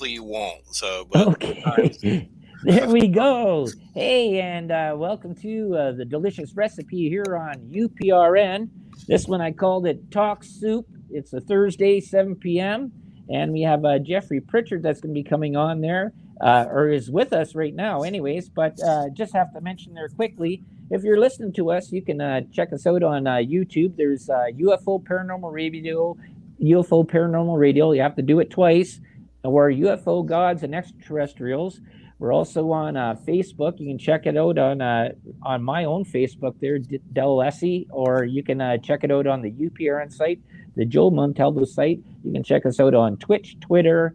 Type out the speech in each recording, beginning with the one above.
likely you won't. So, but Okay, there we go. Hey, and welcome to the delicious recipe here on UPRN. This one I called it Talk Soup. It's a Thursday, 7 p.m., and we have Jeffery Pritchett that's going to be coming on there, or is with us right now, anyways. But just have to mention there quickly, if you're listening to us, you can check us out on YouTube. There's UFO Paranormal Radio. You have to do it twice. We're UFO Gods and Extraterrestrials. We're also on Facebook. You can check it out on my own Facebook there, Del Essie, or you can check it out on the UPRN site, the Joe Montaldo site. You can check us out on Twitch, Twitter,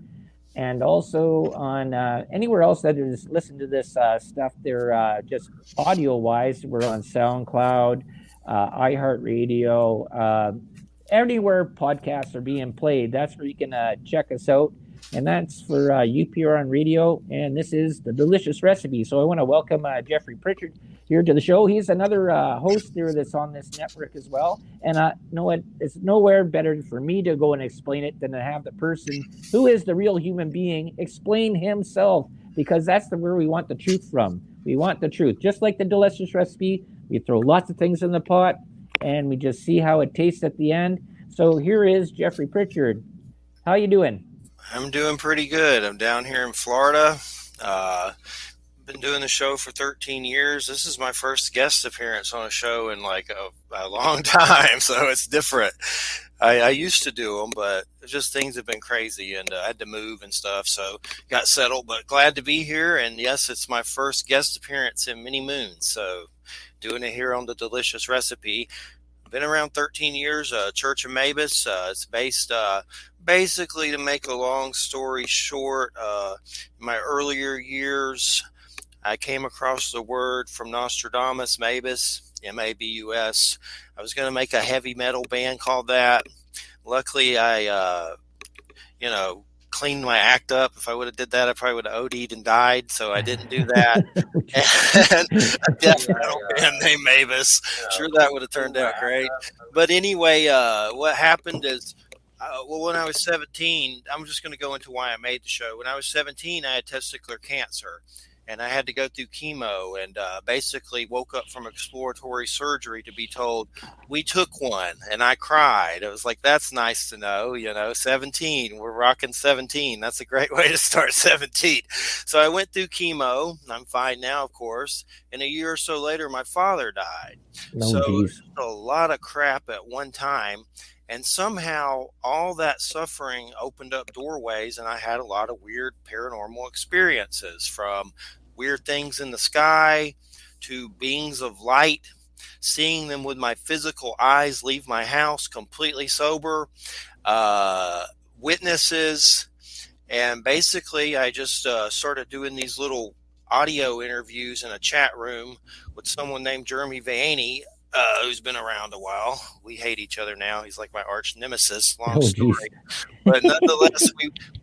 and also on anywhere else that is listen to this stuff. They're just audio-wise. We're on SoundCloud, iHeartRadio, anywhere podcasts are being played. That's where you can check us out. And that's for UPRN Radio, and this is the delicious recipe. So I want to welcome Jeffery Pritchett here to the show. He's another host there that's on this network as well. And know what? It's nowhere better for me to go and explain it than to have the person who is the real human being explain himself, because that's where we want the truth from. We want the truth. Just like the delicious recipe, we throw lots of things in the pot, and we just see how it tastes at the end. So here is Jeffery Pritchett. How you doing? I'm doing pretty good. I'm down here in Florida. Been doing the show for 13 years. This is my first guest appearance on a show in like a long time, so it's different. I used to do them, but just things have been crazy, and I had to move and stuff, so got settled. But glad to be here, and yes, it's my first guest appearance in many moons, so doing it here on the delicious recipe. Been around 13 years, Church of Mavis. It's based basically, to make a long story short, in my earlier years, I came across the word from Nostradamus, Mavis, M-A-B-U-S. I was going to make a heavy metal band called that. Luckily, I, cleaned my act up. If I would have did that, I probably would have OD'd and died, so I didn't do that. And a death metal band named Mavis. Sure, that would have turned out great. But anyway, what happened is, when I was 17, I'm just going to go into why I made the show. When I was 17, I had testicular cancer, and I had to go through chemo, and basically woke up from exploratory surgery to be told, we took one, and I cried. It was like, that's nice to know, 17, we're rocking 17. That's a great way to start 17. So I went through chemo, and I'm fine now, of course, and a year or so later, my father died. Geez. A lot of crap at one time. And somehow all that suffering opened up doorways, and I had a lot of weird paranormal experiences, from weird things in the sky to beings of light, seeing them with my physical eyes leave my house completely sober, witnesses. And basically I just started doing these little audio interviews in a chat room with someone named Jeremy Vahaney, who's been around a while. We hate each other now. He's like my arch nemesis. Long story. But nonetheless,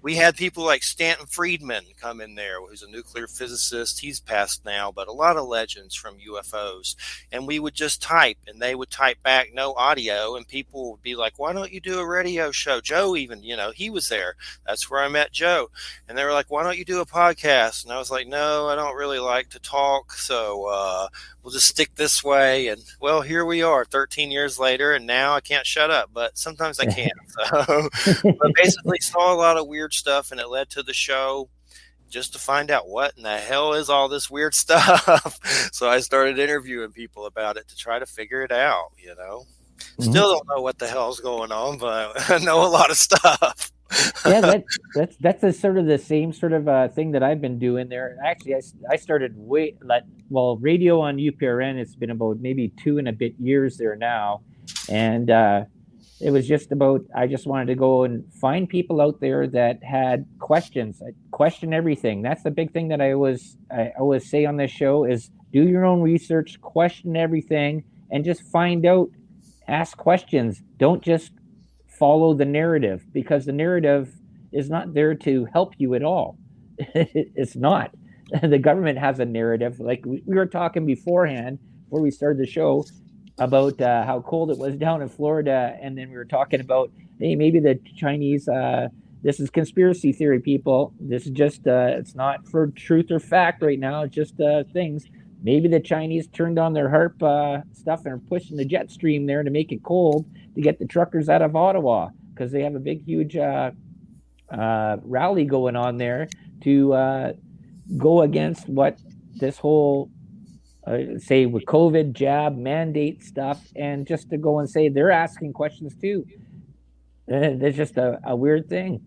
we had people like Stanton Friedman come in there, who's a nuclear physicist. He's passed now, but a lot of legends from UFOs. And we would just type, and they would type back no audio, and people would be like, why don't you do a radio show? Joe even, he was there. That's where I met Joe. And they were like, why don't you do a podcast? And I was like, no, I don't really like to talk, so we'll just stick this way. And well, here we are 13 years later, and now I can't shut up, but sometimes I can. So, but basically saw a lot of weird stuff, and it led to the show just to find out what in the hell is all this weird stuff. So I started interviewing people about it to try to figure it out, Still don't know what the hell's going on, but I know a lot of stuff. Yeah, that's a sort of the same sort of thing that I've been doing there. Actually, I started radio on UPRN. It's been about maybe 2 and a bit years there now, and it was just about, I just wanted to go and find people out there that had questions. I question everything. That's the big thing that I always say on this show is do your own research, question everything, and just find out, ask questions. Don't just follow the narrative, because the narrative is not there to help you at all. It's not. The government has a narrative. Like we were talking beforehand, before we started the show, about how cold it was down in Florida, and then we were talking about, hey, maybe the Chinese this is conspiracy theory, people. This is just it's not for truth or fact right now. It's just things. Maybe the Chinese turned on their HARP stuff and are pushing the jet stream there to make it cold to get the truckers out of Ottawa because they have a big, huge rally going on there to go against what this whole say with COVID jab mandate stuff, and just to go and say they're asking questions too. It's just a weird thing.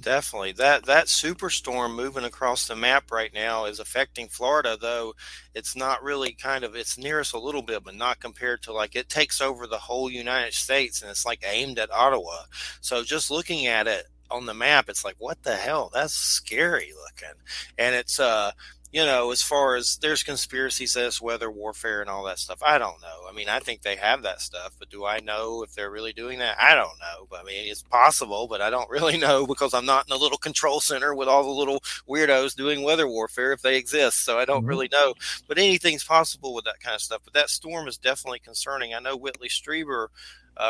Definitely. That superstorm moving across the map right now is affecting Florida, though it's not really it's near us a little bit, but not compared to like it takes over the whole United States and it's like aimed at Ottawa. So just looking at it on the map, it's like, what the hell? That's scary looking. And it's as far as there's conspiracies as weather warfare and all that stuff, I don't know. I mean, I think they have that stuff, but do I know if they're really doing that? I don't know. But I mean, it's possible, but I don't really know because I'm not in a little control center with all the little weirdos doing weather warfare if they exist. So I don't really know. But anything's possible with that kind of stuff. But that storm is definitely concerning. I know Whitley Strieber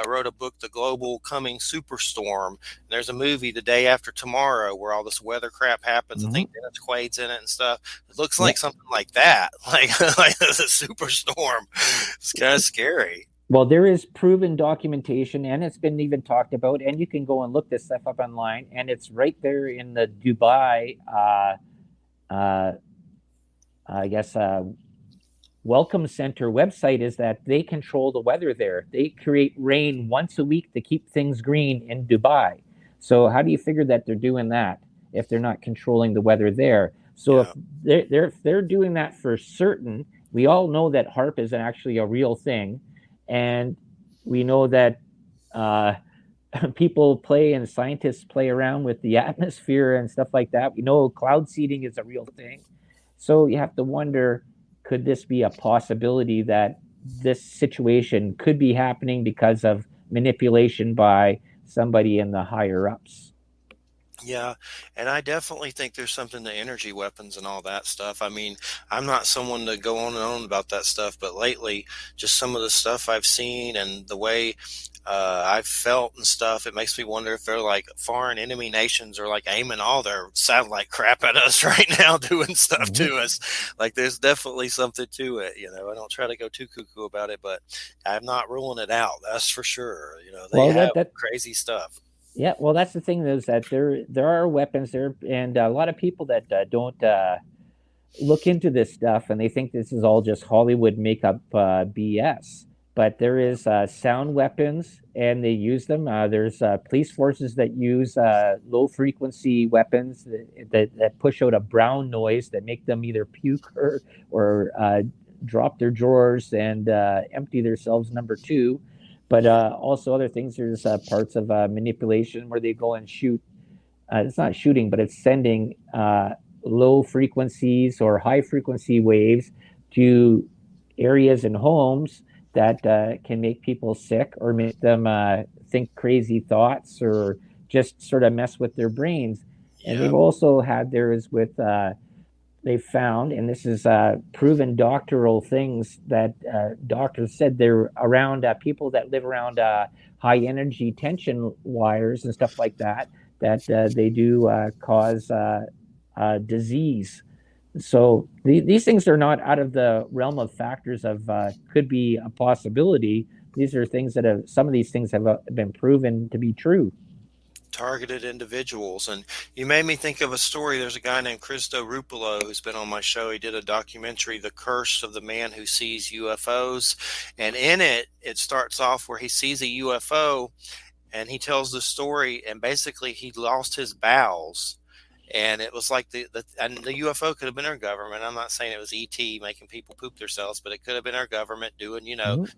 wrote a book, The Global Coming Superstorm. There's a movie, The Day After Tomorrow, where all this weather crap happens. I think Dennis Quaid's in it and stuff. It looks like something like that, like a superstorm. It's kind of scary. Well, there is proven documentation, and it's been even talked about, and you can go and look this stuff up online, and it's right there in the Dubai, I guess, Welcome Center website, is that they control the weather there. They create rain once a week to keep things green in Dubai. So how do you figure that they're doing that if they're not controlling the weather there? So if they're doing that for certain, we all know that HARP is actually a real thing, and we know that people play and scientists play around with the atmosphere and stuff like that. We know cloud seeding is a real thing. So you have to wonder, could this be a possibility that this situation could be happening because of manipulation by somebody in the higher ups? Yeah, and I definitely think there's something to energy weapons and all that stuff. I mean, I'm not someone to go on and on about that stuff, but lately, just some of the stuff I've seen and the way I've felt and stuff, it makes me wonder if they're like foreign enemy nations are like aiming all their satellite crap at us right now, doing stuff to us. Like, there's definitely something to it. I don't try to go too cuckoo about it, but I'm not ruling it out. That's for sure. They have crazy stuff. Yeah, well, that's the thing, is that there are weapons there, and a lot of people that don't look into this stuff, and they think this is all just Hollywood makeup BS. But there is sound weapons, and they use them. There's police forces that use low frequency weapons that push out a brown noise that make them either puke or drop their drawers and empty themselves, number two. But also other things, there's parts of manipulation where they go and shoot. It's not shooting, but it's sending low frequencies or high frequency waves to areas and homes that can make people sick or make them think crazy thoughts or just sort of mess with their brains. And they've also had theirs with they found, and this is proven doctoral things, that doctors said they're around people that live around high energy tension wires and stuff like that, that they do cause disease. So these things are not out of the realm of factors of could be a possibility. These are things that some of these things have been proven to be true. Targeted individuals. And you made me think of a story. There's a guy named Christo Rupolo who's been on my show. He did a documentary, The Curse of the Man Who Sees UFOs. And in it, it starts off where he sees a UFO and he tells the story, and basically he lost his bowels. And it was like and the UFO could have been our government. I'm not saying it was ET making people poop themselves, but it could have been our government doing,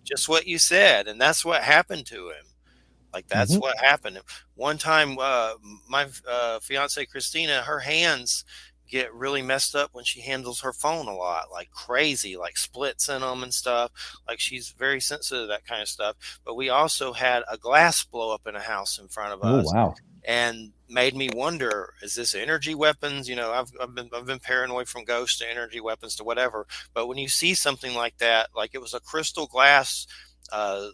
just what you said. And that's what happened to him. Like, that's what happened. One time, my fiance, Christina, her hands get really messed up when she handles her phone a lot, like crazy, like splits in them and stuff. Like, she's very sensitive to that kind of stuff. But we also had a glass blow up in a house in front of us. Oh, wow. And made me wonder, is this energy weapons? I've been paranoid from ghosts to energy weapons to whatever. But when you see something like that, like it was a crystal glass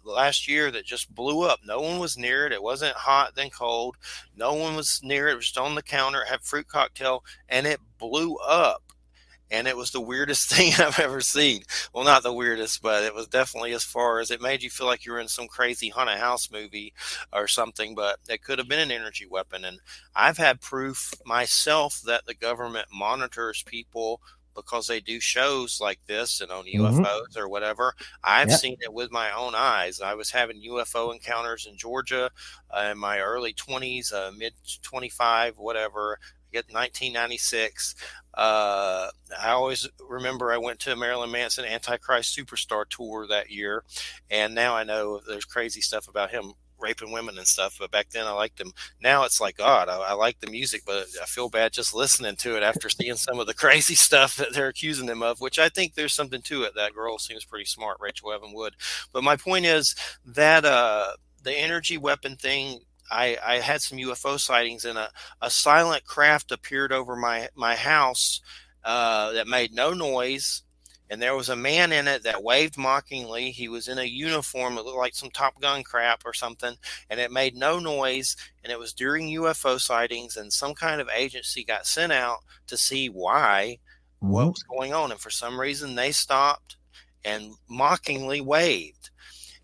last year that just blew up. No one was near it. It wasn't hot then cold. No one was near it. It was just on the counter. It had fruit cocktail, and it blew up. And it was the weirdest thing I've ever seen. Well, not the weirdest, but it was definitely, as far as it made you feel like you were in some crazy haunted house movie or something, but it could have been an energy weapon. And I've had proof myself that the government monitors people because they do shows like this and on Mm-hmm. UFOs or whatever. I've Yeah. seen it with my own eyes. I was having UFO encounters in Georgia in my early 20s, mid 25, whatever. I get 1996. I always remember I went to a Marilyn Manson Antichrist Superstar tour that year, and now I know there's crazy stuff about him raping women and stuff. But back then I liked him. Now it's like God, I like the music, but I feel bad just listening to it after seeing some of the crazy stuff that they're accusing him of. Which I think there's something to it. That girl seems pretty smart, Rachel Evan Wood. But my point is that the energy weapon thing. I had some UFO sightings, and a silent craft appeared over my house that made no noise. And there was a man in it that waved mockingly. He was in a uniform that looked like some Top Gun crap or something, and it made no noise. And it was during UFO sightings, and some kind of agency got sent out to see why, what Mm-hmm. was going on. And for some reason, they stopped and mockingly waved.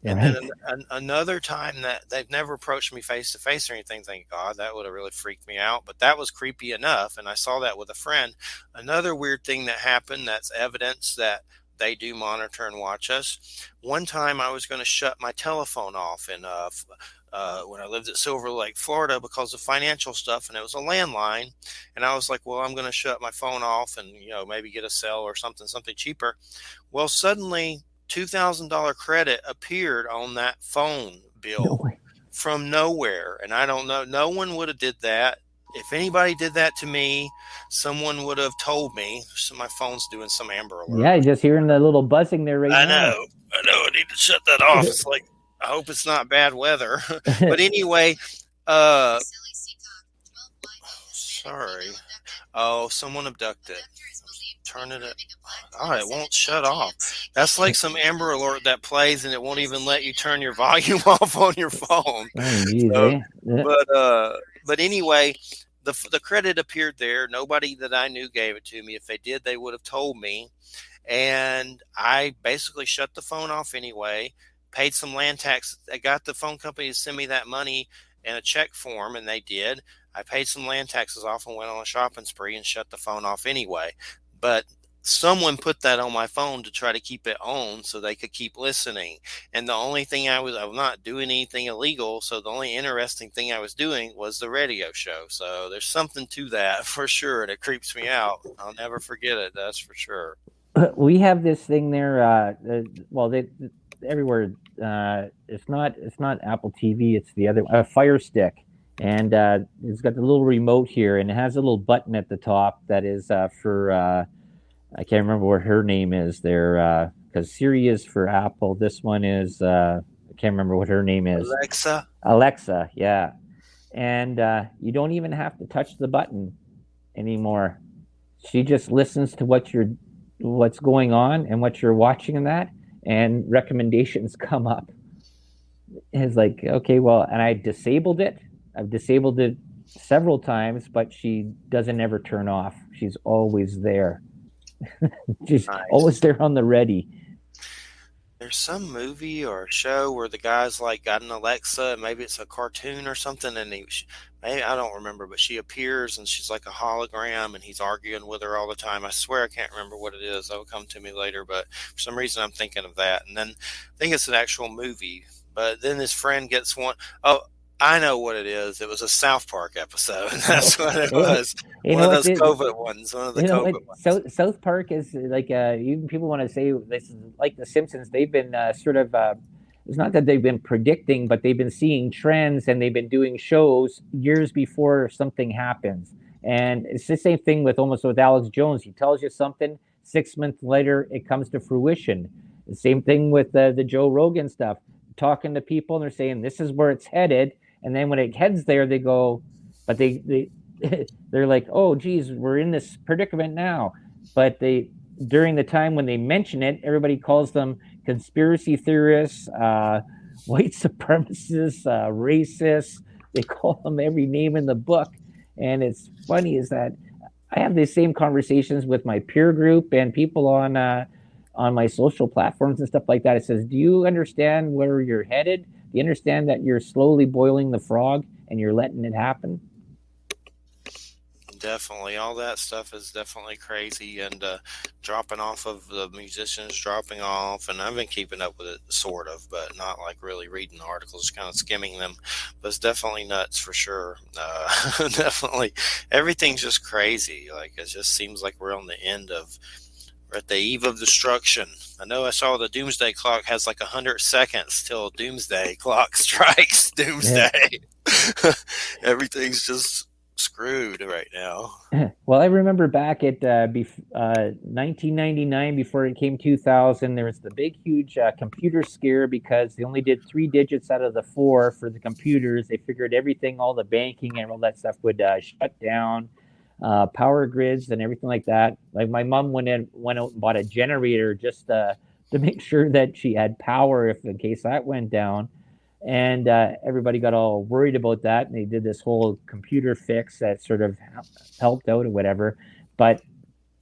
And then Right. another time that they've never approached me face to face or anything, thank God, that would have really freaked me out. But that was creepy enough. And I saw that with a friend. Another weird thing that happened that's evidence that they do monitor and watch us. One time I was going to shut my telephone off when I lived at Silver Lake, Florida, because of financial stuff, and it was a landline. And I was like, well, I'm going to shut my phone off and maybe get a cell or something cheaper. Well, suddenly $2,000 credit appeared on that phone No bill way. from nowhere, and I don't know. No one would have did that. If anybody did that to me, someone would have told me. So my phone's doing some Amber Alert. Yeah, just hearing the little buzzing there right I now. know. I know. I need to shut that off. It's like I hope it's not bad weather. But anyway, uh, sorry. Oh, someone abducted. Turn it. Oh, it won't shut off. That's like some Amber Alert that plays and it won't even let you turn your volume off on your phone. Oh, geez, So, eh? Yeah. but anyway, the credit appeared there. Nobody that I knew gave it to me. If they did, they would have told me. And I basically shut the phone off anyway. Paid some land tax. I got the phone company to send me that money in a check form, and they did. I paid some land taxes off and went on a shopping spree and shut the phone off anyway. But someone put that on my phone to try to keep it on so they could keep listening. And the only thing I was not doing anything illegal. So the only interesting thing I was doing was the radio show. So there's something to that for sure. And it creeps me out. I'll never forget it. That's for sure. We have this thing there. Well, everywhere. It's not Apple TV. It's the other Fire Stick, and it's got the little remote here, and it has a little button at the top that is for. I can't remember what her name is there because Siri is for Apple. This one is I can't remember what her name is. Alexa. Alexa, yeah, and you don't even have to touch the button anymore. She just listens to what's going on and what you're watching in that, and recommendations come up. It's like, okay, well, and I disabled it. I've disabled it several times, but she doesn't ever turn off. She's always there. She's Nice. always there on the ready. There's some movie or show where the guy's like got an Alexa, and maybe it's a cartoon or something, and maybe I don't remember, but she appears and she's like a hologram, and he's arguing with her all the time. I swear I can't remember what it is. That will come to me later, but for some reason I'm thinking of that, and then I think it's an actual movie. But then his friend gets one. Oh, I know what it is. It was a South Park episode. Oh, That's what it hey, was. you One know of what? those COVID ones. One of the You know what? COVID ones. South Park is like even people want to say this is like The Simpsons. They've been sort of. It's not that they've been predicting, but they've been seeing trends and they've been doing shows years before something happens. And it's the same thing with almost with Alex Jones. He tells you something, 6 months later it comes to fruition. The same thing with the Joe Rogan stuff. Talking to people and they're saying this is where it's headed, and then when it heads there, they go, but they they're like, oh, geez, we're in this predicament now. But they during the time when they mention it, everybody calls them conspiracy theorists, white supremacists, racists. They call them every name in the book. And it's funny is that I have these same conversations with my peer group and people on my social platforms and stuff like that. It says, "Do you understand where you're headed? Do you understand that you're slowly boiling the frog and you're letting it happen?" Definitely, all that stuff is definitely crazy, and dropping off of the musicians, dropping off, and I've been keeping up with it sort of, but not like really reading the articles, kind of skimming them. But it's definitely nuts for sure. Definitely, everything's just crazy. Like it just seems like we're on the end of, we're at the eve of destruction. I know I saw the doomsday clock has like 100 seconds till doomsday clock strikes. Yeah. Doomsday. Everything's just screwed right now. Well, I remember back at 1999, before it came 2000, there was the big, huge computer scare because they only did 3 digits out of the four for the computers. They figured everything, all the banking and all that stuff would shut down, power grids and everything like that. Like my mom went out and bought a generator just to make sure that she had power if in case that went down. And everybody got all worried about that, and they did this whole computer fix that sort of helped out or whatever. But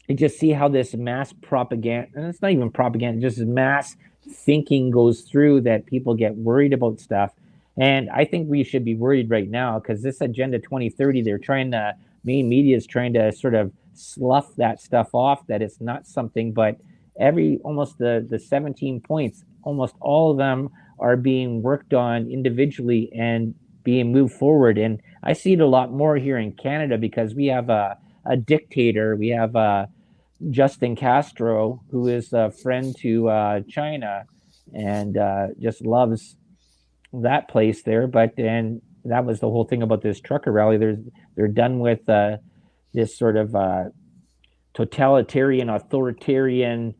you just see how this mass propaganda, and it's not even propaganda, just mass thinking goes through that people get worried about stuff. And I think we should be worried right now because this Agenda 2030, they're trying to, main media is trying to sort of slough that stuff off, that it's not something, but almost the 17 points, almost all of them are being worked on individually and being moved forward. And I see it a lot more here in Canada because we have a dictator. We have Justin Castro, who is a friend to China and just loves that place there. But and that was the whole thing about this trucker rally. They're done with this sort of totalitarian, authoritarian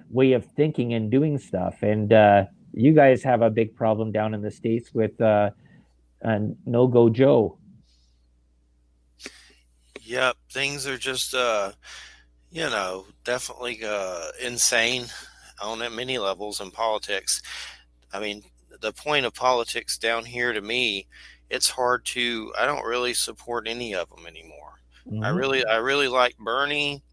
way of thinking and doing stuff. And you guys have a big problem down in the States with No Go Joe. Yep, things are just definitely insane on many levels in politics. I mean, the point of politics down here to me, it's hard to. I don't really support any of them anymore. Mm-hmm. I really like Bernie,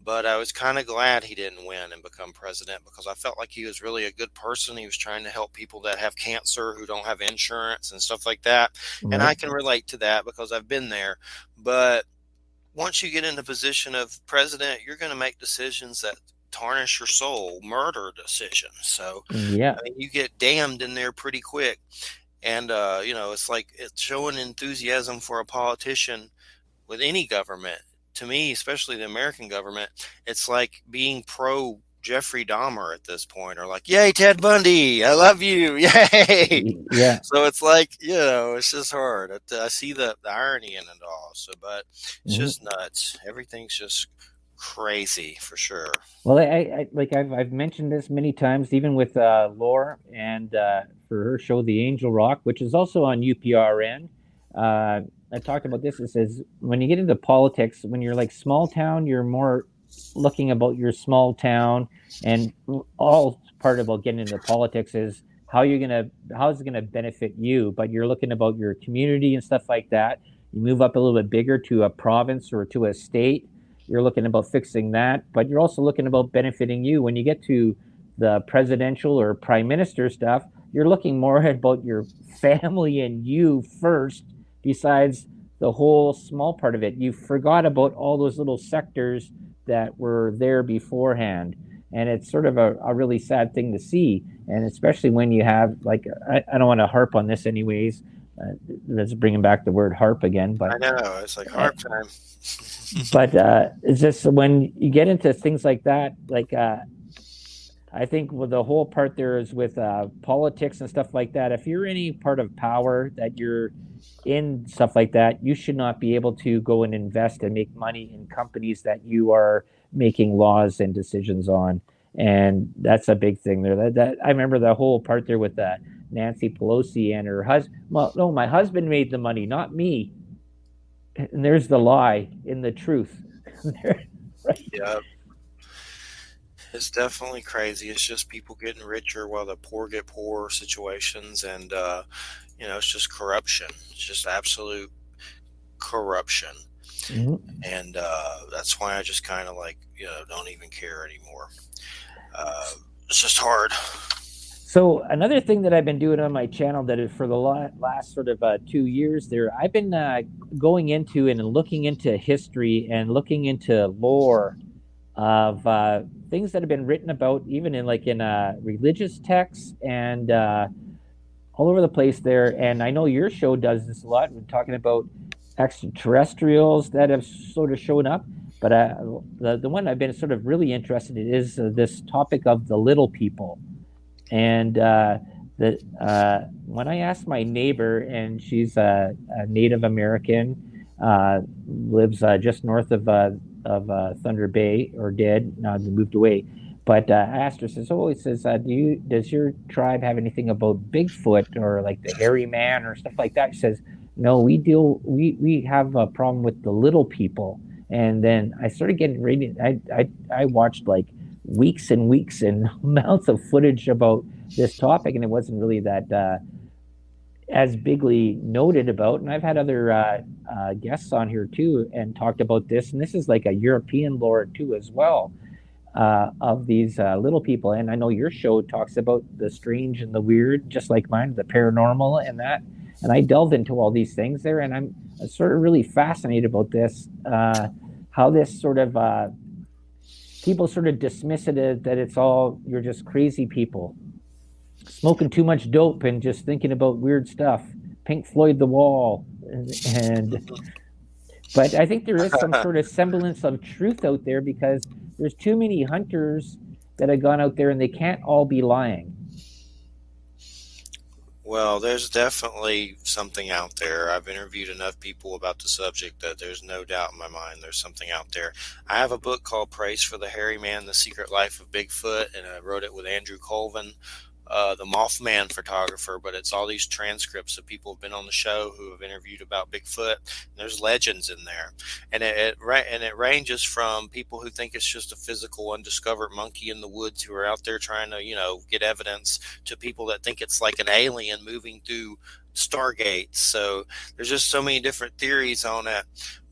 but I was kind of glad he didn't win and become president because I felt like he was really a good person. He was trying to help people that have cancer who don't have insurance and stuff like that, and Right. I can relate to that because I've been there. But once you get in the position of president, you're going to make decisions that tarnish your soul, murder decisions. So, Yeah. I mean, you get damned in there pretty quick. And, it's like it's showing enthusiasm for a politician with any government. To me, especially the American government, it's like being pro Jeffrey Dahmer at this point, or like, yay, Ted Bundy, I love you, yay. Yeah. So it's like, it's just hard. I see the irony in it all. So, but it's Mm-hmm. just nuts. Everything's just crazy for sure. Well, like I've mentioned this many times, even with Laura and for her show, The Angel Rock, which is also on UPRN. I talked about this. It says when you get into politics, when you're like small town, you're more looking about your small town, and all part about getting into politics is how is it gonna benefit you. But you're looking about your community and stuff like that. You move up a little bit bigger to a province or to a state, you're looking about fixing that, but you're also looking about benefiting you. When you get to the presidential or prime minister stuff, you're looking more about your family and you first, besides the whole small part of it. You forgot about all those little sectors that were there beforehand. And it's sort of a really sad thing to see. And especially when you have, like, I don't want to harp on this anyways. Let's bring back the word harp again. I know it's like harp time. But it's just when you get into things like that, like I think the whole part there is with politics and stuff like that. If you're any part of power that you're in stuff like that, you should not be able to go and invest and make money in companies that you are making laws and decisions on. And that's a big thing there. That I remember the whole part there with Nancy Pelosi and her husband. Well, no, my husband made the money, not me. And there's the lie in the truth. Right? Yeah, It's definitely crazy. It's just people getting richer while the poor get poorer situations, and it's just corruption. It's just absolute corruption, Mhm. and that's why I just kind of like don't even care anymore. Uh, it's just hard. So another thing that I've been doing on my channel that is for the last sort of 2 years there, I've been going into and looking into history and looking into lore of things that have been written about, even in like in religious texts and all over the place there. And I know your show does this a lot. We're talking about extraterrestrials that have sort of shown up. But the one I've been sort of really interested in is this topic of the little people. And when I asked my neighbor, and she's a Native American, lives just north of Thunder Bay, or did now they moved away. But I asked her, says, "Oh, it says, does your tribe have anything about Bigfoot or like the hairy man or stuff like that?" She says, "No, we have a problem with the little people." And then I started getting ready. I watched like weeks and weeks and amounts of footage about this topic, and it wasn't really that as bigly noted about. And I've had other guests on here too and talked about this. And this is like a European lore too, as well, of these little people. And I know your show talks about the strange and the weird, just like mine, the paranormal and that. And I delve into all these things there, and I'm sort of really fascinated about this. How this sort of people sort of dismiss it as that it's all you're just crazy people smoking too much dope and just thinking about weird stuff. Pink Floyd The Wall, and but I think there is some sort of semblance of truth out there because there's too many hunters that have gone out there and they can't all be lying. Well, there's definitely something out there. I've interviewed enough people about the subject that there's no doubt in my mind there's something out there. I have a book called Praise for the Hairy Man, The Secret Life of Bigfoot, and I wrote it with Andrew Colvin, the Mothman photographer, but it's all these transcripts of people who've been on the show who have interviewed about Bigfoot. And there's legends in there, and it ranges from people who think it's just a physical, undiscovered monkey in the woods who are out there trying to, get evidence, to people that think it's like an alien moving through stargates. So there's just so many different theories on it.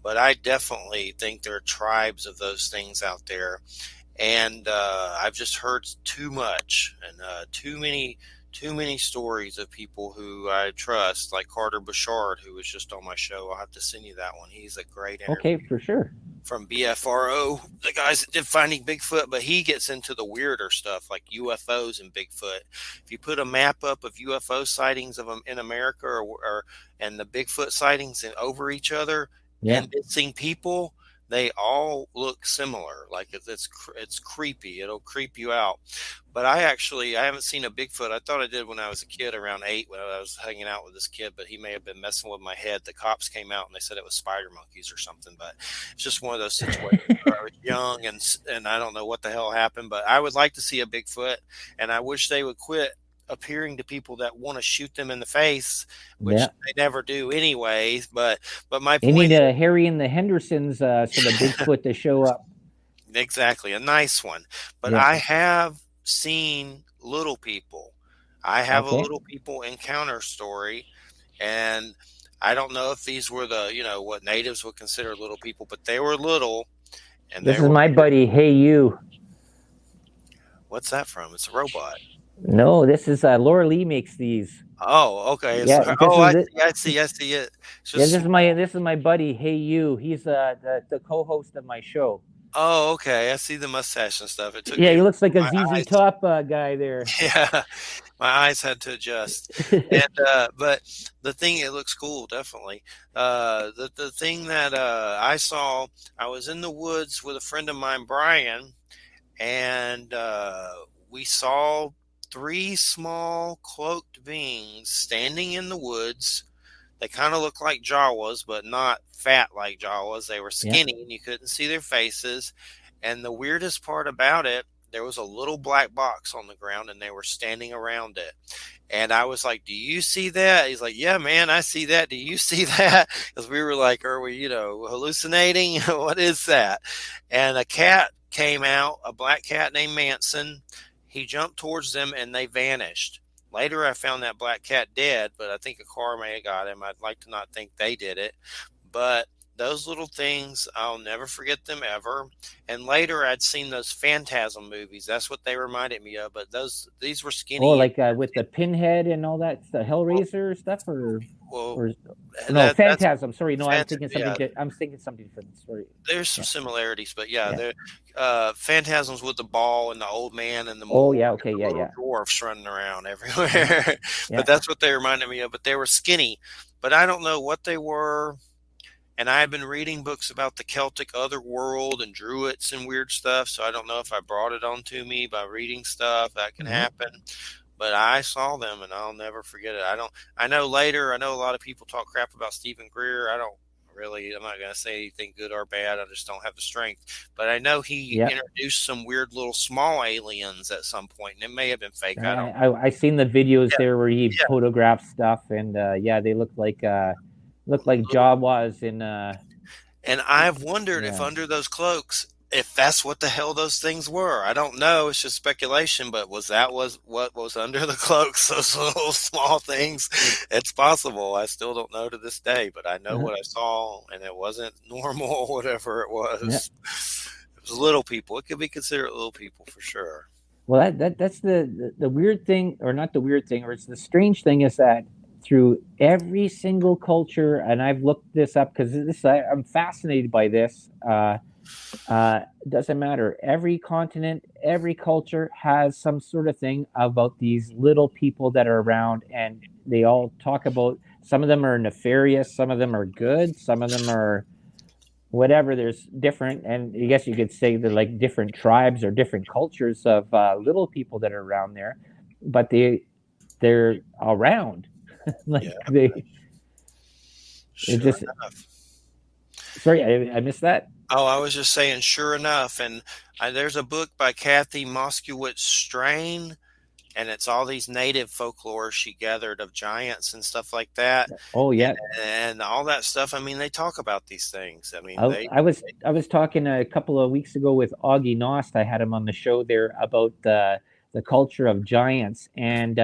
But I definitely think there are tribes of those things out there, and I've just heard too much, and too many stories of people who I trust, like Carter Bouchard, who was just on my show. I'll have to send you that one. He's a great Okay, interview for sure. from BFRO, the guys that did Finding Bigfoot, but he gets into the weirder stuff like UFOs and Bigfoot. If you put a map up of UFO sightings of them in America, or and the Bigfoot sightings over each other Yeah. and missing people, they all look similar. Like it's creepy. It'll creep you out. But I haven't seen a Bigfoot. I thought I did when I was a kid, around 8, when I was hanging out with this kid, but he may have been messing with my head. The cops came out and they said it was spider monkeys or something. But it's just one of those situations where I was young, and I don't know what the hell happened. But I would like to see a Bigfoot, and I wish they would quit appearing to people that want to shoot them in the face, which Yeah. they never do anyways. But my They need point a Harry and the Hendersons sort of is Bigfoot to show up. exactly, a nice one. But Yeah. I have seen little people. I have a Okay. little people encounter story, and I don't know if these were what natives would consider little people, but they were little, and This they is were my weird. buddy. Hey, you. What's that from? It's a robot. No, this is Laura Lee makes these. Oh, okay. Yeah, this Oh, is I it. see. I see. I see it. It's Yeah, just this is my buddy. Hey, you. He's the co-host of my show. oh, okay. I see the mustache and stuff. It took Yeah, me. he looks like a My ZZ eyes. Top guy there. Yeah, my eyes had to adjust. And but the thing, it looks cool, definitely. The thing that I saw, I was in the woods with a friend of mine, Brian, and we saw three small cloaked beings standing in the woods. They kind of looked like Jawas, but not fat like Jawas. They were Yeah. skinny, and you couldn't see their faces. And the weirdest part about it, there was a little black box on the ground, and they were standing around it. And I was like, "Do you see that?" He's like, "Yeah, man, I see that. Do you see that?" Because we were like, "Are we, hallucinating? What is that?" And a cat came out, a black cat named Manson. He jumped towards them and they vanished. Later, I found that black cat dead, but I think a car may have got him. I'd like to not think they did it. But those little things, I'll never forget them ever. And later, I'd seen those Phantasm movies. That's what they reminded me of. But these were Oh, skinny. like with the Pinhead and all that, the Well, Hellraiser stuff, well, or no, that's Phantasm. Sorry, no, yeah. I'm thinking something different. Sorry. There's some Yeah, similarities, but yeah, yeah. the Phantasms with the ball and the old man and the Oh, morgue yeah. and Okay. the Yeah, little yeah. dwarfs running around Hmm. everywhere. But Yeah. that's what they reminded me of. But they were skinny, but I don't know what they were. And I have been reading books about the Celtic otherworld and Druids and weird stuff. So I don't know if I brought it onto me by reading stuff. That can Hmm. happen. But I saw them and I'll never forget it. I know later, I know a lot of people talk crap about Stephen Greer. I don't really, I'm not going to say anything good or bad. I just don't have the strength. But I know he Yeah. introduced some weird little small aliens at some point, and it may have been fake. I don't I seen the videos know. there where he Yeah, photographed stuff, and yeah, they look like yeah. Jawas in And I've wondered if yeah. under those cloaks, if that's what the hell those things were. I don't know. It's just speculation. But was what was under the cloaks? Those little small things. It's possible. I still don't know to this day. But I know Uh-huh. what I saw, and it wasn't normal. Whatever it Yeah. was, it was little people. It could be considered little people for sure. Well, that's the weird thing, or not the weird thing, or it's the strange thing is that through every single culture, and I've looked this up because I'm fascinated by this. Doesn't matter. Every continent, every culture has some sort of thing about these little people that are around, and they all talk about. Some of them are nefarious, some of them are good, some of them are whatever. There's different, and I guess you could say they're like different tribes or different cultures of little people that are around there, but they're around. Yeah, Like it sure just. enough. Sorry, I missed that. Oh, I was just saying, sure enough. And there's a book by Kathy Moskowitz Strain, and it's all these native folklore she gathered of giants and stuff like that, Oh and yeah, all that stuff. I mean, they talk about these things. I mean, I was talking a couple of weeks ago with Augie Nost. I had him on the show there about the culture of giants and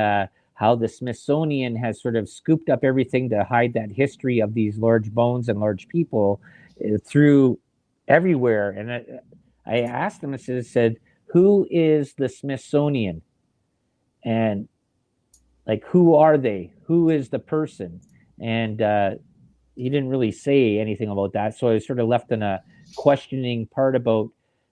how the Smithsonian has sort of scooped up everything to hide that history of these large bones and large people through everywhere. And I asked him, said, who is the Smithsonian? And like, who are they? Who is the person? And he didn't really say anything about that. So I was sort of left in a questioning part about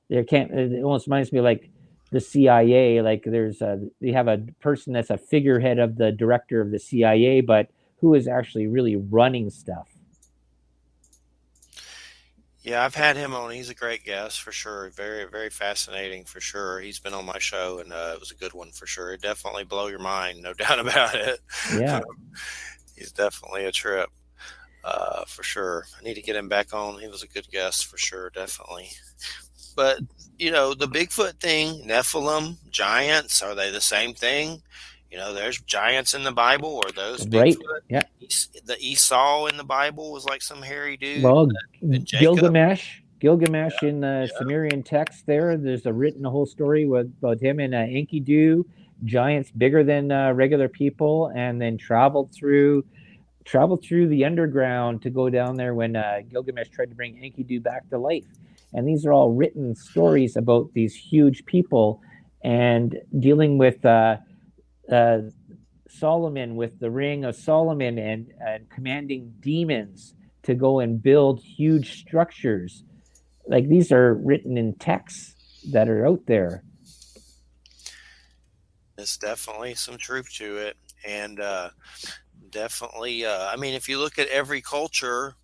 there can't. It almost reminds me like the CIA. Like they have a person that's a figurehead of the director of the CIA, but who is actually really running stuff? yeah, I've had him on. He's a great guest for sure. Very, very fascinating for sure. He's been on my show, and it was a good one for sure. It definitely blow your mind, no doubt about it. Yeah, He's definitely a trip. For sure. I need to get him back on. He was a good guest for sure, definitely. But the Bigfoot thing, Nephilim, giants, are they the same thing? There's giants in the Bible, or those right. Bigfoot. Yeah. The Esau in the Bible was like some hairy dude, Well, and Jacob. Gilgamesh in the Sumerian text there's a whole story about him and Enkidu, giants bigger than regular people, and then traveled through the underground to go down there when Gilgamesh tried to bring Enkidu back to life. And these are all written stories about these huge people and dealing with uh, Solomon with the Ring of Solomon and commanding demons to go and build huge structures. Like these are written in texts that are out there. There's definitely some truth to it, and definitely. I mean, if you look at every culture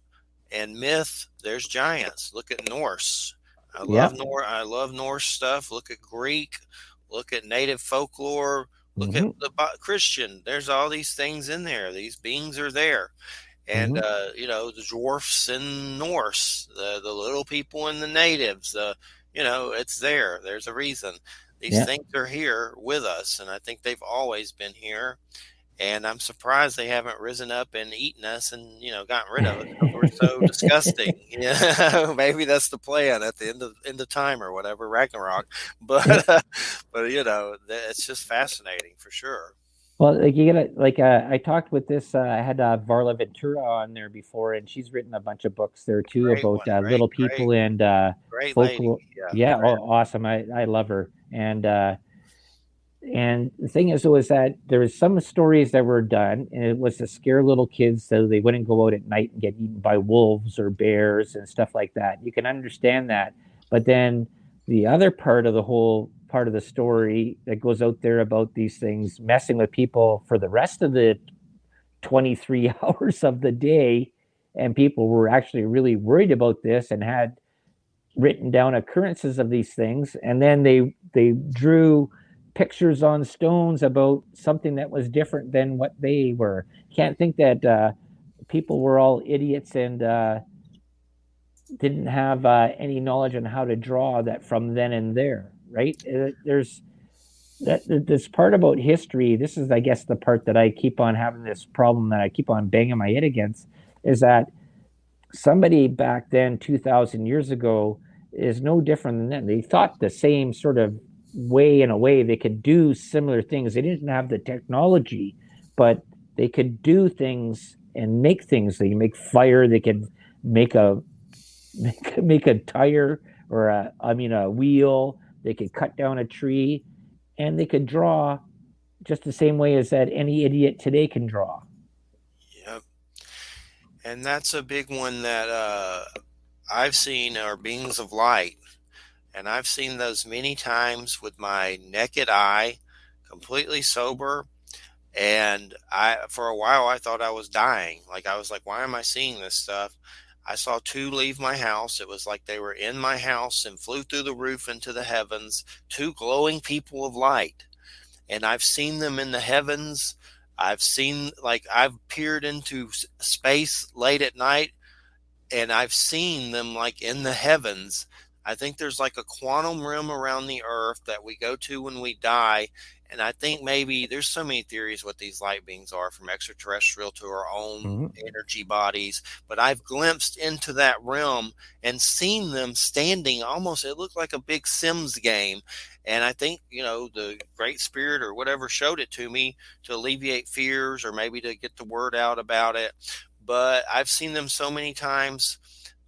and myth, there's giants. Look at Norse. Yeah. I love Norse stuff. Look at Greek. Look at native folklore. Look at Mm-hmm. the Christian. There's all these things in there. These beings are there, and Mm-hmm. the dwarfs in Norse, the little people in the natives. It's there. There's a reason. These Yeah. things are here with us, and I think they've always been here. And I'm surprised they haven't risen up and eaten us and, gotten rid of us because we're so disgusting. Maybe that's the plan at the end of time or whatever, Ragnarok. Yeah. But but it's just fascinating for sure. Well, like you gotta like I talked with this. I had Varla Ventura on there before, and she's written a bunch of books there too Great about one, little great, people and great lady. folklore. Yeah, Yeah, great. oh, awesome. I love her. And the thing is, was that there was some stories that were done, and it was to scare little kids so they wouldn't go out at night and get eaten by wolves or bears and stuff like that. You can understand that, but then the other part of the whole part of the story that goes out there about these things messing with people for the rest of the 23 hours of the day, and people were actually really worried about this and had written down occurrences of these things, and then they drew pictures on stones about something that was different than what they were. Can't think that people were all idiots and didn't have any knowledge on how to draw that from then and there, right? There's this part about history. This is, I guess, the part that I keep on having this problem that I keep on banging my head against, is that somebody back then 2000 years ago is no different than them. They thought the same sort of way. In a way, they could do similar things. They didn't have the technology, but they could do things and make things. They could make fire. They could make a make a tire, or a wheel. They could cut down a tree, and they could draw just the same way as that any idiot today can draw. Yep. And that's a big one that I've seen are beings of light. And I've seen those many times with my naked eye, completely sober. And for a while, I thought I was dying. Like, I was like, why am I seeing this stuff? I saw two leave my house. It was like they were in my house and flew through the roof into the heavens, two glowing people of light. And I've seen them in the heavens. I've peered into space late at night, and I've seen them like in the heavens. I think there's like a quantum realm around the earth that we go to when we die. And I think maybe there's so many theories what these light beings are, from extraterrestrial to our own Mm-hmm. energy bodies. But I've glimpsed into that realm and seen them standing almost, it looked like a big Sims game. And I think, the Great Spirit or whatever showed it to me to alleviate fears or maybe to get the word out about it. But I've seen them so many times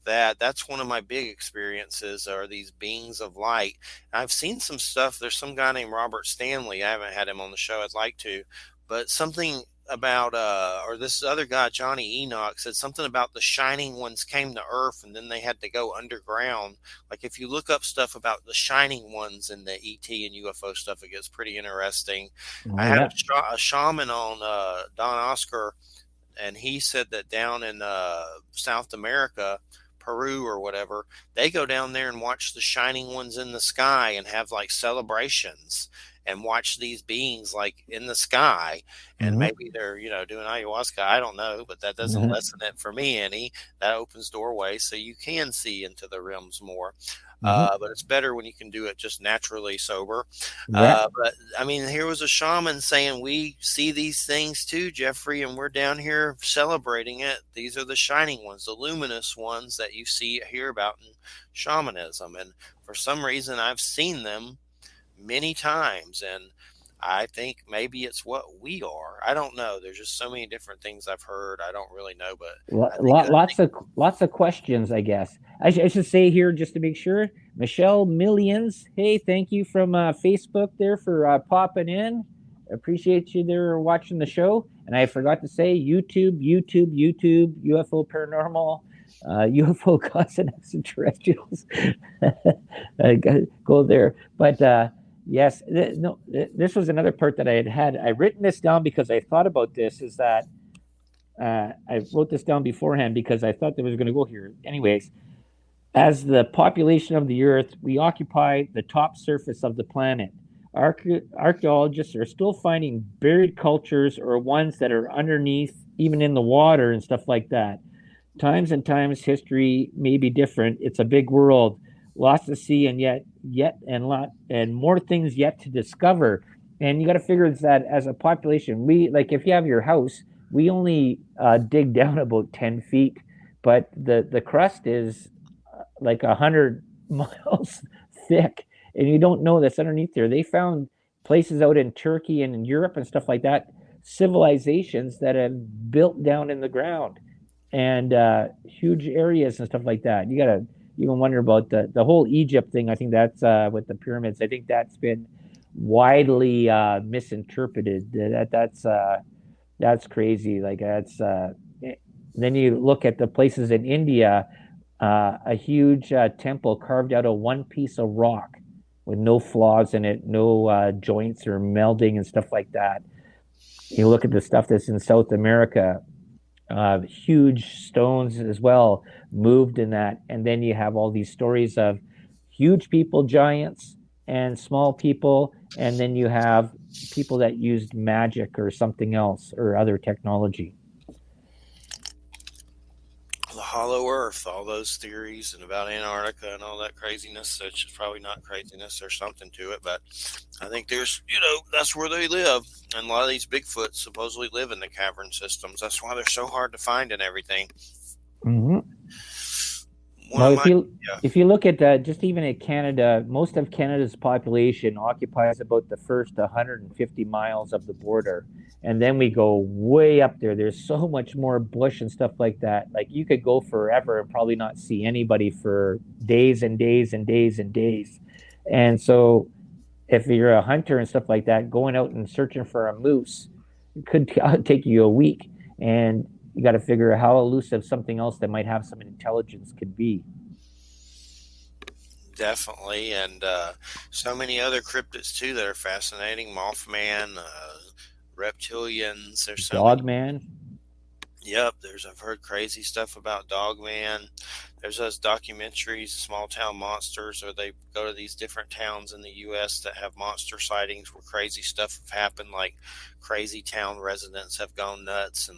that that's one of my big experiences are these beings of light. I've seen some stuff. There's some guy named Robert Stanley. I haven't had him on the show. I'd like to, but something about or this other guy Johnny Enoch said something about the shining ones came to earth and then they had to go underground. Like, if you look up stuff about the shining ones and the ET and UFO stuff, it gets pretty interesting. I Oh had yeah. a shaman on, Don Oscar, and he said that down in South America, Peru or whatever, they go down there and watch the shining ones in the sky and have like celebrations and watch these beings like in the sky. And Mm-hmm. maybe they're, doing ayahuasca. I don't know, but that doesn't lessen it for me any. That opens doorways so you can see into the realms more. Mm-hmm. But it's better when you can do it just naturally sober. Yeah. But I mean, here was a shaman saying, we see these things too, Jeffrey, and we're down here celebrating it. These are the shining ones, the luminous ones that you hear about in shamanism. And for some reason, I've seen them many times. And I think maybe it's what we are. I don't know. There's just so many different things I've heard. I don't really know, but I think, Lots of questions, I guess. I should say here, just to make sure, Michelle Millions. Hey, thank you from Facebook there for popping in. Appreciate you there watching the show. And I forgot to say YouTube, UFO Paranormal, UFO Gods and Extraterrestrials. Go there. But yes, no, this was another part that I had. I written this down because I thought about this. Is that I wrote this down beforehand because I thought that was going to go here. Anyways, as the population of the Earth, we occupy the top surface of the planet. Archaeologists are still finding buried cultures or ones that are underneath, even in the water and stuff like that. Times and times history may be different. It's a big world, lots to see, and yet and more things yet to discover. And you got to figure that as a population, we like if you have your house, we only dig down about 10 feet, but the crust is like 100 miles thick, and you don't know that's underneath there. They found places out in Turkey and in Europe and stuff like that, civilizations that have built down in the ground, and huge areas and stuff like that. You got to even wonder about the whole Egypt thing. I think that's with the pyramids. I think that's been widely misinterpreted. That's crazy. Like that's then you look at the places in India, a huge temple carved out of one piece of rock with no flaws in it, no joints or melding and stuff like that. You look at the stuff that's in South America, huge stones as well moved in that, and then you have all these stories of huge people giants and small people, and then you have people that used magic or something else or other technology. The hollow earth, all those theories and about Antarctica and all that craziness, which is probably not craziness, there's something to it, but I think there's, that's where they live. And a lot of these Bigfoot supposedly live in the cavern systems. That's why they're so hard to find and everything. Mm-hmm. One Well, of if my, you yeah, if you look at just even at Canada, most of Canada's population occupies about the first 150 miles of the border, and then we go way up there. There's so much more bush and stuff like that. Like you could go forever and probably not see anybody for days and days and days and days. And so, if you're a hunter and stuff like that, going out and searching for a moose could take you a week, and you got to figure out how elusive something else that might have some intelligence could be. definitely. And so many other cryptids too that are fascinating. Mothman, reptilians. There's so many. Dogman. Yep, I've heard crazy stuff about Dogman. There's those documentaries, Small Town Monsters, where they go to these different towns in the U.S. that have monster sightings where crazy stuff have happened, like crazy town residents have gone nuts, and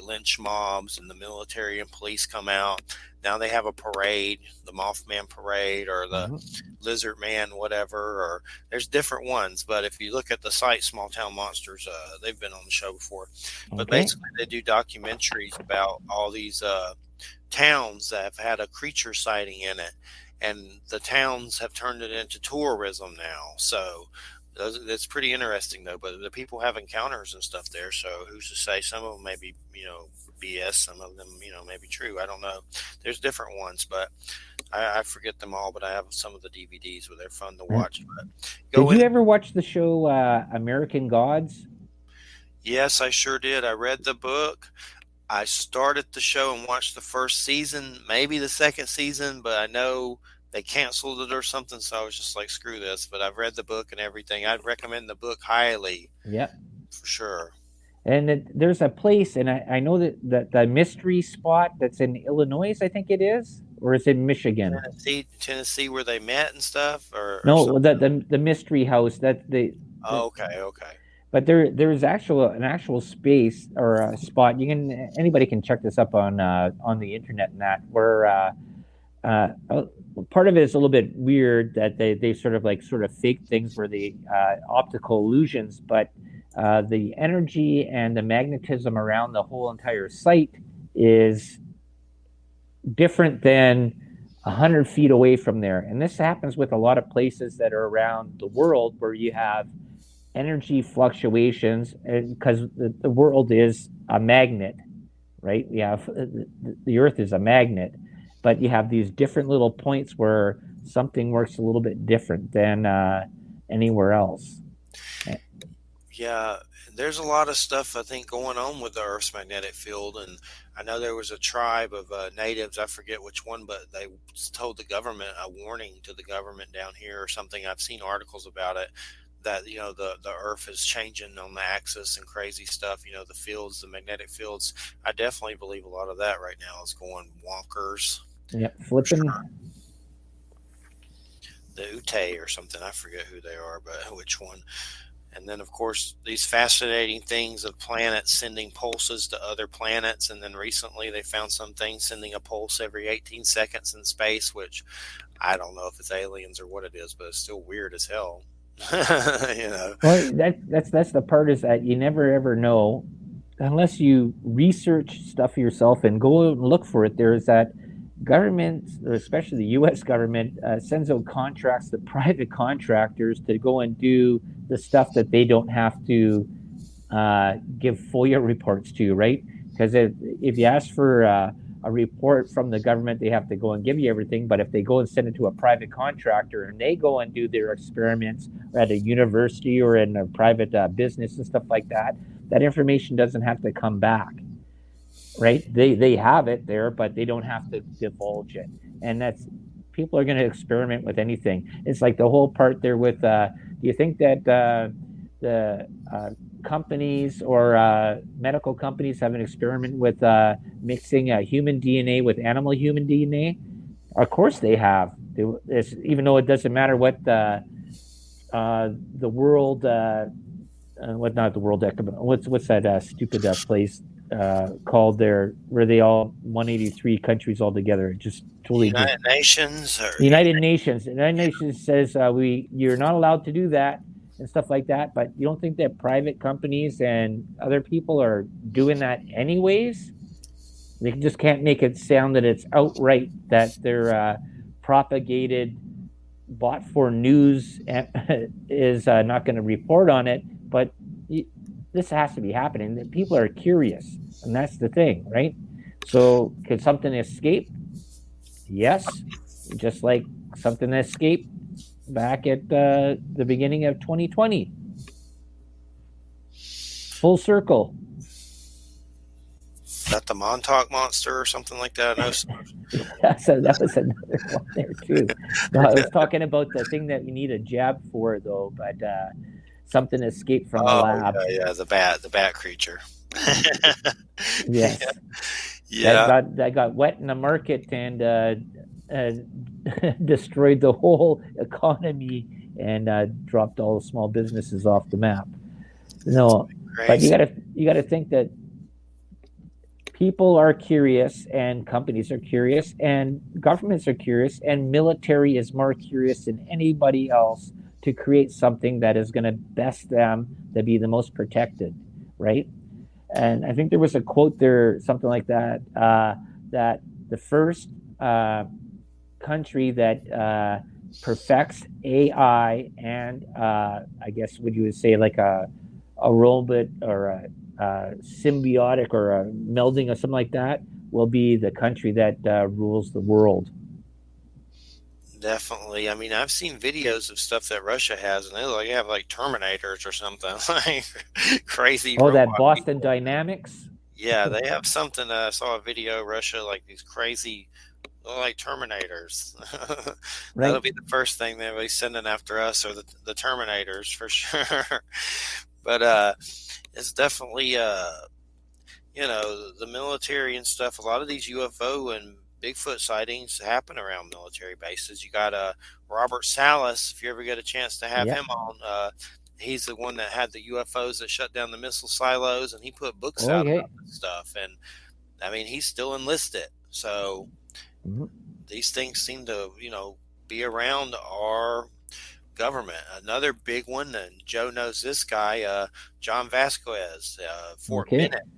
lynch mobs, and the military and police come out. Now they have a parade, the Mothman parade, or the Mm-hmm. Lizard Man, whatever. Or there's different ones, but if you look at the site, Small Town Monsters, they've been on the show before. But Okay. basically, they do documentaries about all these towns that have had a creature sighting in it, and the towns have turned it into tourism now. So that's pretty interesting, though. But the people have encounters and stuff there. So who's to say? Some of them may be, BS. Some of them, may be true. I don't know. There's different ones, but I forget them all. But I have some of the DVDs where they're fun to Mm. watch. But Did go you in. ever watch the show American Gods? Yes, I sure did. I read the book. I started the show and watched the first season, maybe the second season, but I know they canceled it or something, so I was just like, screw this. But I've read the book and everything. I'd recommend the book highly, Yeah. for sure. And there's a place, and I know that the mystery spot that's in Illinois, I think it is, or is it Michigan? Tennessee, where they met and stuff, or No, something. the mystery house that the Oh, okay, okay. but there's an actual space or a spot. You can anybody can check this up on the internet and that where part of it is a little bit weird that they sort of fake things where the optical illusions, but the energy and the magnetism around the whole entire site is different than 100 feet away from there. And this happens with a lot of places that are around the world where you have energy fluctuations because the world is a magnet, right? You have the earth is a magnet, but you have these different little points where something works a little bit different than anywhere else. Yeah, there's a lot of stuff I think going on with the Earth's magnetic field, and I know there was a tribe of natives. I forget which one, but they told the government a warning to the government down here or something. I've seen articles about it that the Earth is changing on the axis and crazy stuff. The fields, the magnetic fields. I definitely believe a lot of that right now is going wonkers Yeah, for flipping. sure. The Ute or something. I forget who they are, but which one. And then, of course, these fascinating things of planets sending pulses to other planets. And then recently they found something sending a pulse every 18 seconds in space, which I don't know if it's aliens or what it is, but it's still weird as hell. you know. Well, that's the part, is that you never ever know unless you research stuff yourself and go out and look for it. There is that government, especially the U.S. government, sends out contracts to private contractors to go and do the stuff that they don't have to give FOIA reports to, right? Because if you ask for a report from the government, they have to go and give you everything. But if they go and send it to a private contractor and they go and do their experiments at a university or in a private business and stuff like that, that information doesn't have to come back, right? They have it there, but they don't have to divulge it. And that's, people are going to experiment with anything. It's like the whole part there with do you think that the companies or medical companies have an experiment with mixing human DNA with animal human DNA? Of course they have. Even though it doesn't matter what the world what, not the World Economic, what's that stupid place called there, where they all 183 countries all together, just totally just United Nations or the United Nations. The United Nations says you're not allowed to do that and stuff like that. But you don't think that private companies and other people are doing that anyways? They just can't make it sound that it's outright that they're propagated, bought for news, is not going to report on it. But this has to be happening. People are curious, and that's the thing, right? So could something escape? Yes, just like something escaped back at the beginning of 2020. Full circle. is that the Montauk monster or something like that? I know. So that was another one there too. No, I was talking about the thing that you need a jab for, though, but something escaped from the lab. Yeah, the bat creature. Yes. Yeah. That got wet in the market and destroyed the whole economy and dropped all the small businesses off the map. No, but you gotta think that people are curious, and companies are curious, and governments are curious, and military is more curious than anybody else to create something that is going to best them to be the most protected, right? And I think there was a quote there, something like that, that the first country that perfects AI and I guess what you would say, like a robot or a symbiotic or a melding or something like that, will be the country that rules the world. Definitely. I mean, I've seen videos of stuff that Russia has, and they have like Terminators or something, like crazy Oh, that robot Boston people. Dynamics. Yeah, they have something. I saw a video of Russia, like these crazy, like Terminators. That'll Right. be the first thing they'll be sending after us, or the Terminators for sure. But it's definitely the military and stuff. A lot of these UFO and Bigfoot sightings happen around military bases. You got Robert Salas. If you ever get a chance to have Yeah. him on, he's the one that had the UFOs that shut down the missile silos, and he put books out Okay. about this stuff. And I mean, he's still enlisted, so Mhm. these things seem to be around our government. Another big one, and Joe knows this guy, John Vasquez, Fort Okay. Benning,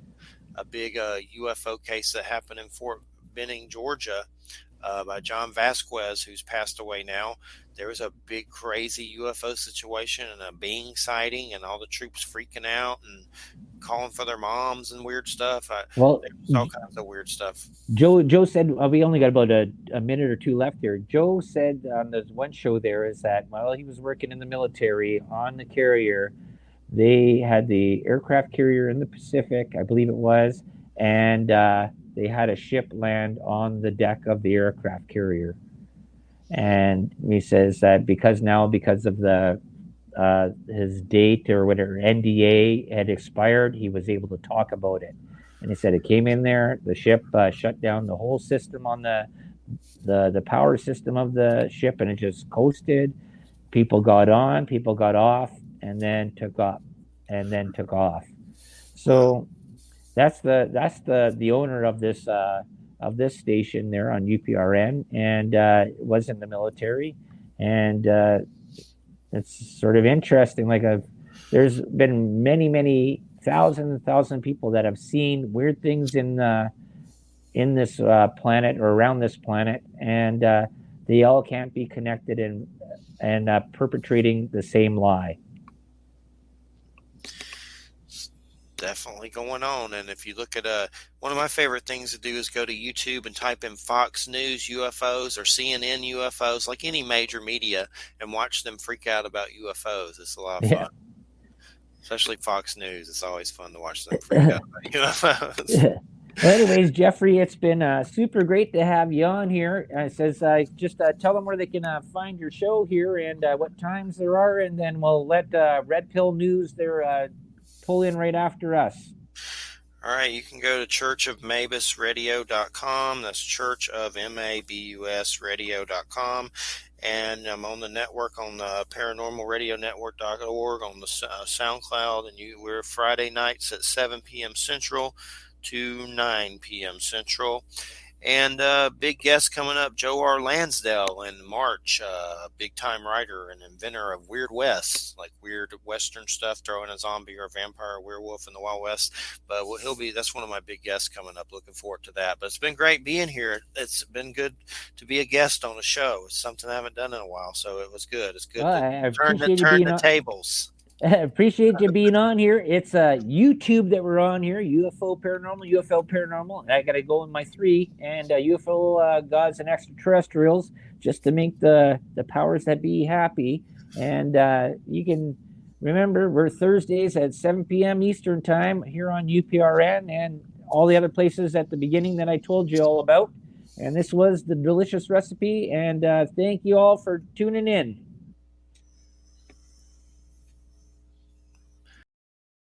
a big UFO case that happened in Fort Benning, Georgia, by John Vasquez, who's passed away now. There was a big, crazy UFO situation and a being sighting, and all the troops freaking out and calling for their moms and weird stuff. Well, There's all kinds of weird stuff. Joe said, we only got about a minute or two left here. Joe said on this one show there is that while he was working in the military on the carrier, they had the aircraft carrier in the Pacific, I believe it was, and they had a ship land on the deck of the aircraft carrier. And he says that because of the his date or whatever NDA had expired, he was able to talk about it. And he said it came in there, the ship shut down the whole system on the power system of the ship, and it just coasted. People got on, people got off, and then took off, So that's the owner of this station there on UPRN, and was in the military, and it's sort of interesting. There's been many thousand people that have seen weird things in this planet or around this planet, and they all can't be connected and perpetrating the same lie. Definitely going on. And if you look at one of my favorite things to do is go to YouTube and type in Fox News UFOs or CNN UFOs, like any major media, and watch them freak out about UFOs. It's a lot of Yeah. fun, especially Fox News. It's always fun to watch them freak out about UFOs. Well, anyways, Jeffrey, it's been super great to have you on here. It says just tell them where they can find your show here and what times there are, and then we'll let Red Pill News there pull in right after us. All right, you can go to churchofmabusradio.com. That's churchofmabus radio.com. And I'm on the network on the paranormalradionetwork.org on the SoundCloud. And we're Friday nights at 7 p.m. Central to 9 p.m. Central. And big guest coming up, Joe R. Lansdale in March, big time writer and inventor of Weird West, like weird Western stuff, throwing a zombie or a vampire or werewolf in the Wild West. But that's one of my big guests coming up. Looking forward to that. But it's been great being here. It's been good to be a guest on the show. It's something I haven't done in a while, so it was good. It's good to turn the tables. Appreciate you being on here. It's YouTube that we're on here, UFO Paranormal. And I got to go in my 3 and UFO gods and extraterrestrials just to make the powers that be happy. And you can remember we're Thursdays at 7 p.m. Eastern time here on UPRN and all the other places at the beginning that I told you all about. And this was the delicious recipe. And thank you all for tuning in.